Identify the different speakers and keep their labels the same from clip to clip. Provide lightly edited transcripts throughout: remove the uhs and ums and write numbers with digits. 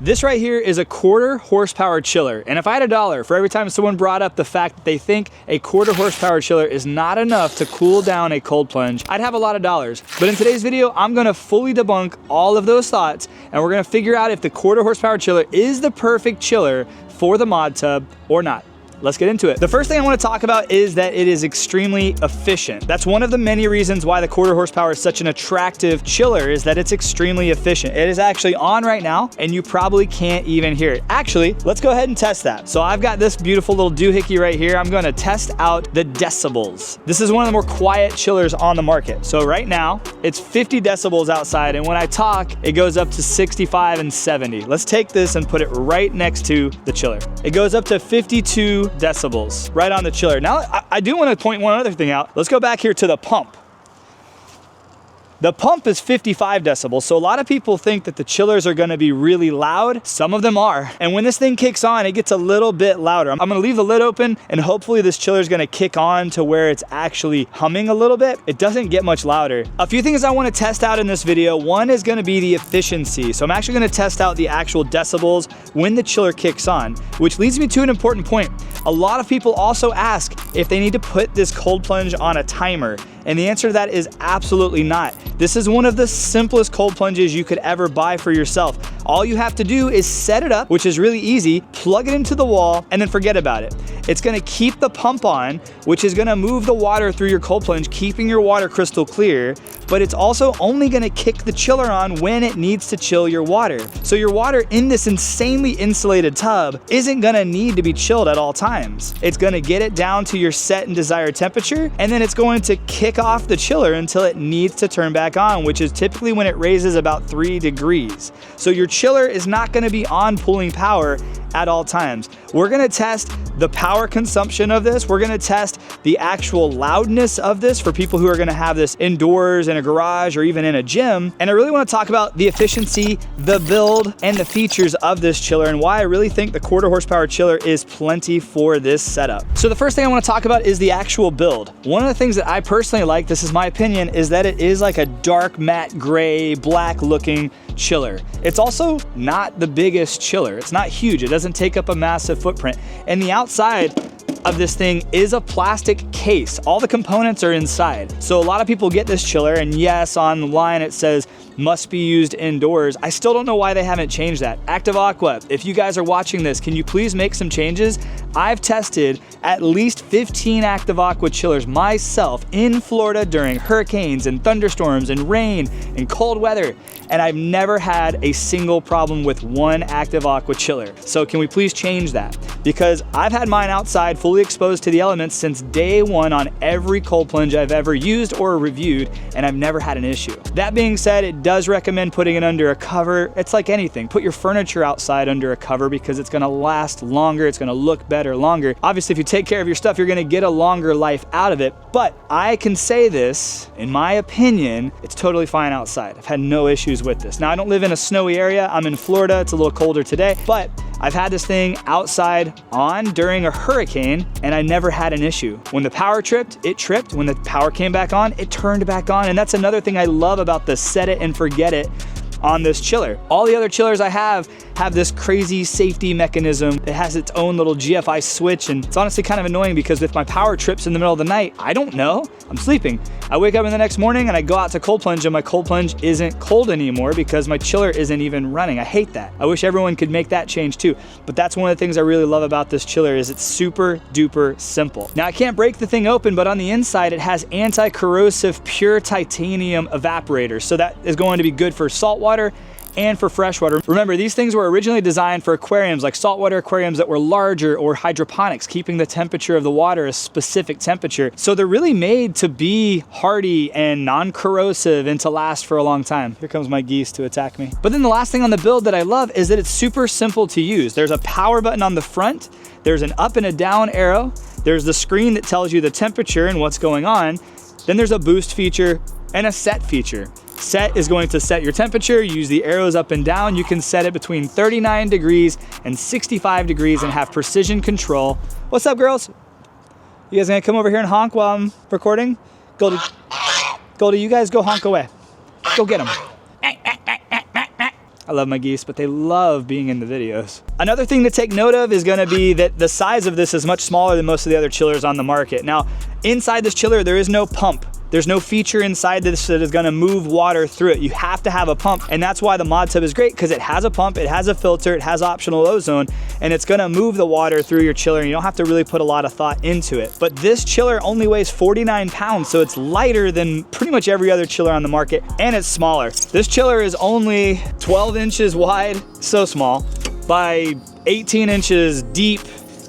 Speaker 1: This right here is a 1/4 horsepower chiller. And if I had $1 for every time someone brought up the fact that they think a 1/4 horsepower chiller is not enough to cool down a cold plunge, I'd have a lot of dollars. But in today's video, I'm gonna fully debunk all of those thoughts, and we're gonna figure out if the 1/4 horsepower chiller is the perfect chiller for the Modtub or not. Let's get into it. The first thing I want to talk about is that it is extremely efficient. That's one of the many reasons why the 1/4 horsepower is such an attractive chiller, is that it's extremely efficient. It is actually on right now, and you probably can't even hear it. Actually, let's go ahead and test that. So I've got this beautiful little doohickey right here. I'm going to test out the decibels. This is one of the more quiet chillers on the market. So right now, it's 50 decibels outside, and when I talk, it goes up to 65 and 70. Let's take this and put it right next to the chiller. It goes up to 52 decibels right on the chiller. Now, I do want to point one other thing out. Let's go back here to the pump. The pump is 55 decibels, so a lot of people think that the chillers are gonna be really loud. Some of them are. And when this thing kicks on, it gets a little bit louder. I'm gonna leave the lid open, and hopefully this chiller is gonna kick on to where it's actually humming a little bit. It doesn't get much louder. A few things I wanna test out in this video. One is gonna be the efficiency. So I'm actually gonna test out the actual decibels when the chiller kicks on, which leads me to an important point. A lot of people also ask if they need to put this cold plunge on a timer. And the answer to that is absolutely not. This is one of the simplest cold plunges you could ever buy for yourself. All you have to do is set it up, which is really easy, plug it into the wall, and then forget about it. It's gonna keep the pump on, which is gonna move the water through your cold plunge, keeping your water crystal clear, but it's also only gonna kick the chiller on when it needs to chill your water. So your water in this insanely insulated tub isn't gonna need to be chilled at all times. It's gonna get it down to your set and desired temperature, and then it's going to kick off the chiller until it needs to turn back on, which is typically when it raises about 3 degrees. So your chiller is not gonna be on pulling power at all times. We're gonna test the power consumption of this. We're gonna test the actual loudness of this for people who are gonna have this indoors in a garage or even in a gym. And I really wanna talk about the efficiency, the build, and the features of this chiller, and why I really think the 1/4 horsepower chiller is plenty for this setup. So the first thing I wanna talk about is the actual build. One of the things that I personally like, this is my opinion, is that it is like a dark matte gray, black looking chiller. It's also not the biggest chiller. It's not huge. It doesn't take up a massive footprint. And the outside of this thing is a plastic case. All the components are inside. So a lot of people get this chiller, and yes, online it says must be used indoors. I still don't know why they haven't changed that. Active Aqua, if you guys are watching this, can you please make some changes? I've tested at least 15 Active Aqua chillers myself in Florida during hurricanes and thunderstorms and rain and cold weather, and I've never had a single problem with one Active Aqua chiller. So can we please change that? Because I've had mine outside fully exposed to the elements since day one on every cold plunge I've ever used or reviewed, and I've never had an issue. That being said, it does recommend putting it under a cover. It's like anything. Put your furniture outside under a cover because it's gonna last longer, it's gonna look better longer. Obviously, if you take care of your stuff, you're gonna get a longer life out of it. But I can say this, in my opinion, it's totally fine outside. I've had no issues with this. Now, I don't live in a snowy area. I'm in Florida. It's a little colder today, but I've had this thing outside on during a hurricane, and I never had an issue. When the power tripped, it tripped. When the power came back on, it turned back on. And that's another thing I love about the set it and forget it on this chiller. All the other chillers I have this crazy safety mechanism. It has its own little GFI switch, and it's honestly kind of annoying because if my power trips in the middle of the night, I don't know. I'm sleeping. I wake up in the next morning and I go out to cold plunge, and my cold plunge isn't cold anymore because my chiller isn't even running. I hate that. I wish everyone could make that change too. But that's one of the things I really love about this chiller, is it's super duper simple. Now, I can't break the thing open, but on the inside it has anti-corrosive pure titanium evaporators. So that is going to be good for salt water and for freshwater. Remember, these things were originally designed for aquariums, like saltwater aquariums that were larger, or hydroponics, keeping the temperature of the water a specific temperature. So they're really made to be hardy and non-corrosive and to last for a long time. Here comes my geese to attack me. But then the last thing on the build that I love is that it's super simple to use. There's a power button on the front, there's an up and a down arrow, there's the screen that tells you the temperature and what's going on, then there's a boost feature and a set feature. Set is going to set your temperature. You use the arrows up and down. You can set it between 39 degrees and 65 degrees and have precision control. What's up, girls? You guys gonna come over here and honk while I'm recording? Goldie, you guys go honk away. Go get them. I love my geese, but they love being in the videos. Another thing to take note of is gonna be that the size of this is much smaller than most of the other chillers on the market. Now, inside this chiller, there is no pump. There's no feature inside this that is gonna move water through it. You have to have a pump, and that's why the Modtub is great, because it has a pump, it has a filter, it has optional ozone, and it's gonna move the water through your chiller, and you don't have to really put a lot of thought into it. But this chiller only weighs 49 pounds, so it's lighter than pretty much every other chiller on the market, and it's smaller. This chiller is only 12 inches wide, so small, by 18 inches deep,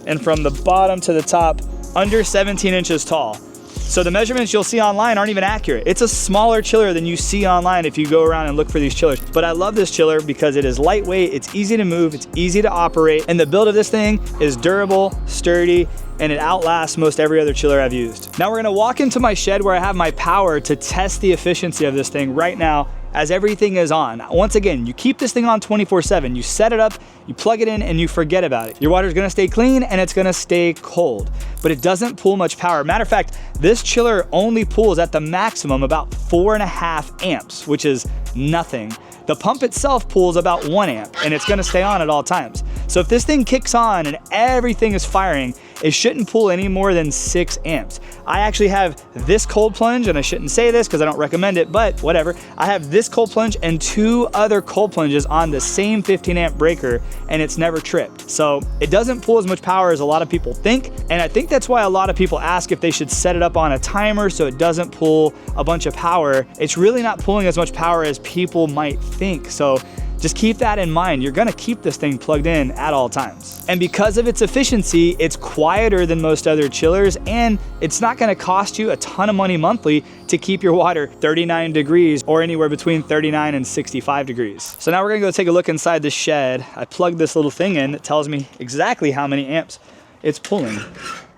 Speaker 1: and from the bottom to the top, under 17 inches tall. So the measurements you'll see online aren't even accurate. It's a smaller chiller than you see online if you go around and look for these chillers. But I love this chiller because it is lightweight, it's easy to move, it's easy to operate, and the build of this thing is durable, sturdy, and it outlasts most every other chiller I've used. Now we're gonna walk into my shed where I have my power to test the efficiency of this thing right now as everything is on. Once again, you keep this thing on 24/7. You set it up, you plug it in, and you forget about it. Your water's gonna stay clean and it's gonna stay cold, but it doesn't pull much power. Matter of fact, this chiller only pulls at the maximum about 4.5 amps, which is nothing. The pump itself pulls about 1 amp, and it's gonna stay on at all times. So if this thing kicks on and everything is firing, it shouldn't pull any more than 6 amps. I actually have this cold plunge, and I shouldn't say this because I don't recommend it, but whatever. I have this cold plunge and 2 other cold plunges on the same 15 amp breaker, and it's never tripped. So it doesn't pull as much power as a lot of people think, and I think that's why a lot of people ask if they should set it up on a timer so it doesn't pull a bunch of power. It's really not pulling as much power as people might think. So just keep that in mind. You're gonna keep this thing plugged in at all times. And because of its efficiency, it's quieter than most other chillers, and it's not gonna cost you a ton of money monthly to keep your water 39 degrees or anywhere between 39 and 65 degrees. So now we're gonna go take a look inside the shed. I plugged this little thing in that tells me exactly how many amps it's pulling.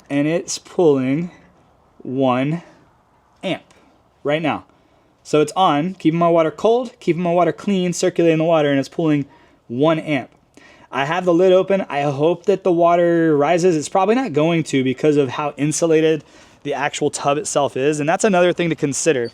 Speaker 1: And it's pulling 1 amp right now. So it's on, keeping my water cold, keeping my water clean, circulating the water, and it's pulling 1 amp. I have the lid open. I hope that the water rises. It's probably not going to because of how insulated the actual tub itself is, and that's another thing to consider.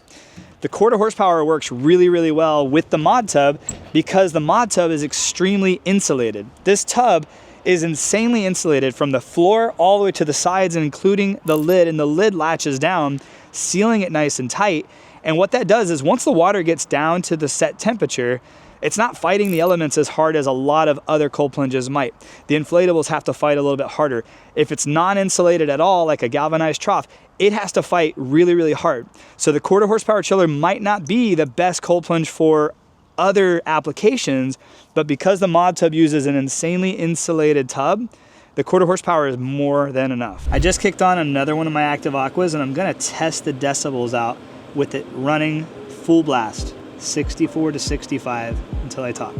Speaker 1: The 1/4 horsepower works really, really well with the Modtub because the Modtub is extremely insulated. This tub is insanely insulated from the floor all the way to the sides, including the lid, and the lid latches down, sealing it nice and tight. And what that does is once the water gets down to the set temperature, it's not fighting the elements as hard as a lot of other cold plunges might. The inflatables have to fight a little bit harder. If it's non-insulated at all, like a galvanized trough, it has to fight really, really hard. So the 1/4 horsepower chiller might not be the best cold plunge for other applications, but because the Modtub uses an insanely insulated tub, the 1/4 horsepower is more than enough. I just kicked on another one of my Active Aquas, and I'm gonna test the decibels out with it running full blast, 64 to 65 until I talk.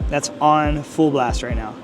Speaker 1: That's on full blast right now.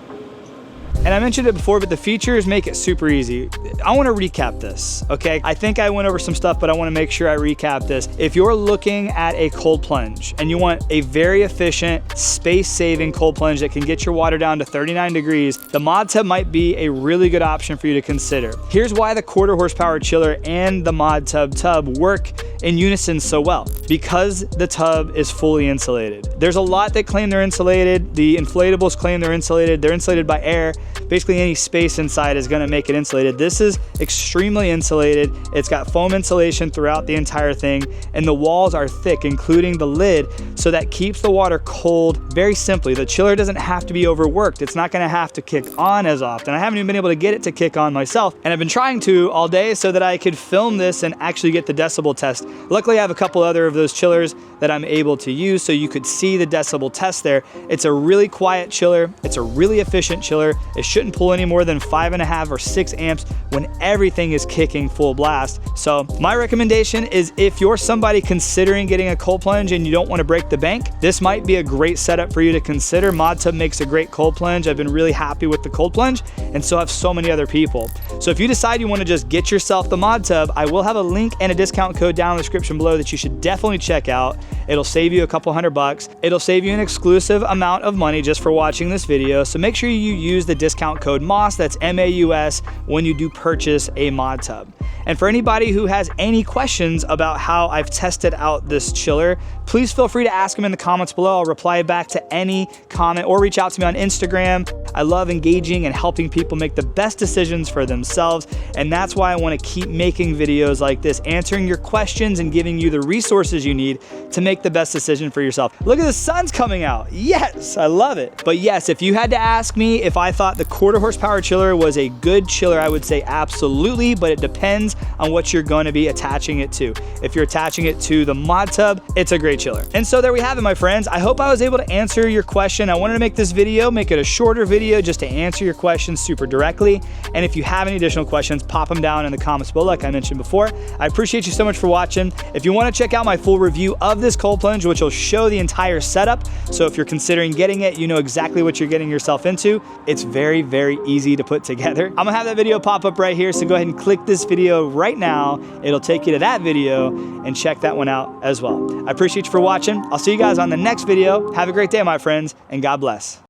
Speaker 1: And I mentioned it before, but the features make it super easy. I want to recap this, okay? I think I went over some stuff, but I want to make sure I recap this. If you're looking at a cold plunge and you want a very efficient, space-saving cold plunge that can get your water down to 39 degrees, the Modtub might be a really good option for you to consider. Here's why the 1/4 horsepower chiller and the Modtub tub work in unison so well. Because the tub is fully insulated. There's a lot that claim they're insulated. The inflatables claim they're insulated. They're insulated by air. Basically any space inside is gonna make it insulated. This is extremely insulated. It's got foam insulation throughout the entire thing, and the walls are thick, including the lid, so that keeps the water cold very simply. The chiller doesn't have to be overworked. It's not gonna have to kick on as often. I haven't even been able to get it to kick on myself, and I've been trying to all day so that I could film this and actually get the decibel test. Luckily, I have a couple other of those chillers that I'm able to use so you could see the decibel test there. It's a really quiet chiller. It's a really efficient chiller. It shouldn't pull any more than 5.5 or 6 amps when everything is kicking full blast. So my recommendation is if you're somebody considering getting a cold plunge and you don't want to break the bank, this might be a great setup for you to consider. Modtub makes a great cold plunge. I've been really happy with the cold plunge, and so have so many other people. So if you decide you want to just get yourself the Modtub, I will have a link and a discount code down in the description below that you should definitely check out. It'll save you a couple $100. It'll save you an exclusive amount of money just for watching this video. So make sure you use the discount discount code MAUS, that's MAUS, when you do purchase a Modtub. And for anybody who has any questions about how I've tested out this chiller, please feel free to ask them in the comments below. I'll reply back to any comment or reach out to me on Instagram. I love engaging and helping people make the best decisions for themselves. And that's why I want to keep making videos like this, answering your questions and giving you the resources you need to make the best decision for yourself. Look at the sun's coming out. Yes, I love it. But yes, if you had to ask me if I thought the quarter horsepower chiller was a good chiller, I would say absolutely, but it depends on what you're going to be attaching it to. If you're attaching it to the Modtub, it's a great chiller. And so there we have it, my friends. I hope I was able to answer your question. I wanted to make this video, make it a shorter video just to answer your questions super directly. And if you have any additional questions, pop them down in the comments below like I mentioned before. I appreciate you so much for watching. If you want to check out my full review of this cold plunge, which will show the entire setup, so if you're considering getting it, you know exactly what you're getting yourself into. It's very, very easy to put together. I'm gonna have that video pop up right here, so go ahead and click this video right now. It'll take you to that video and check that one out as well. I appreciate you for watching. I'll see you guys on the next video. Have a great day, my friends, and God bless.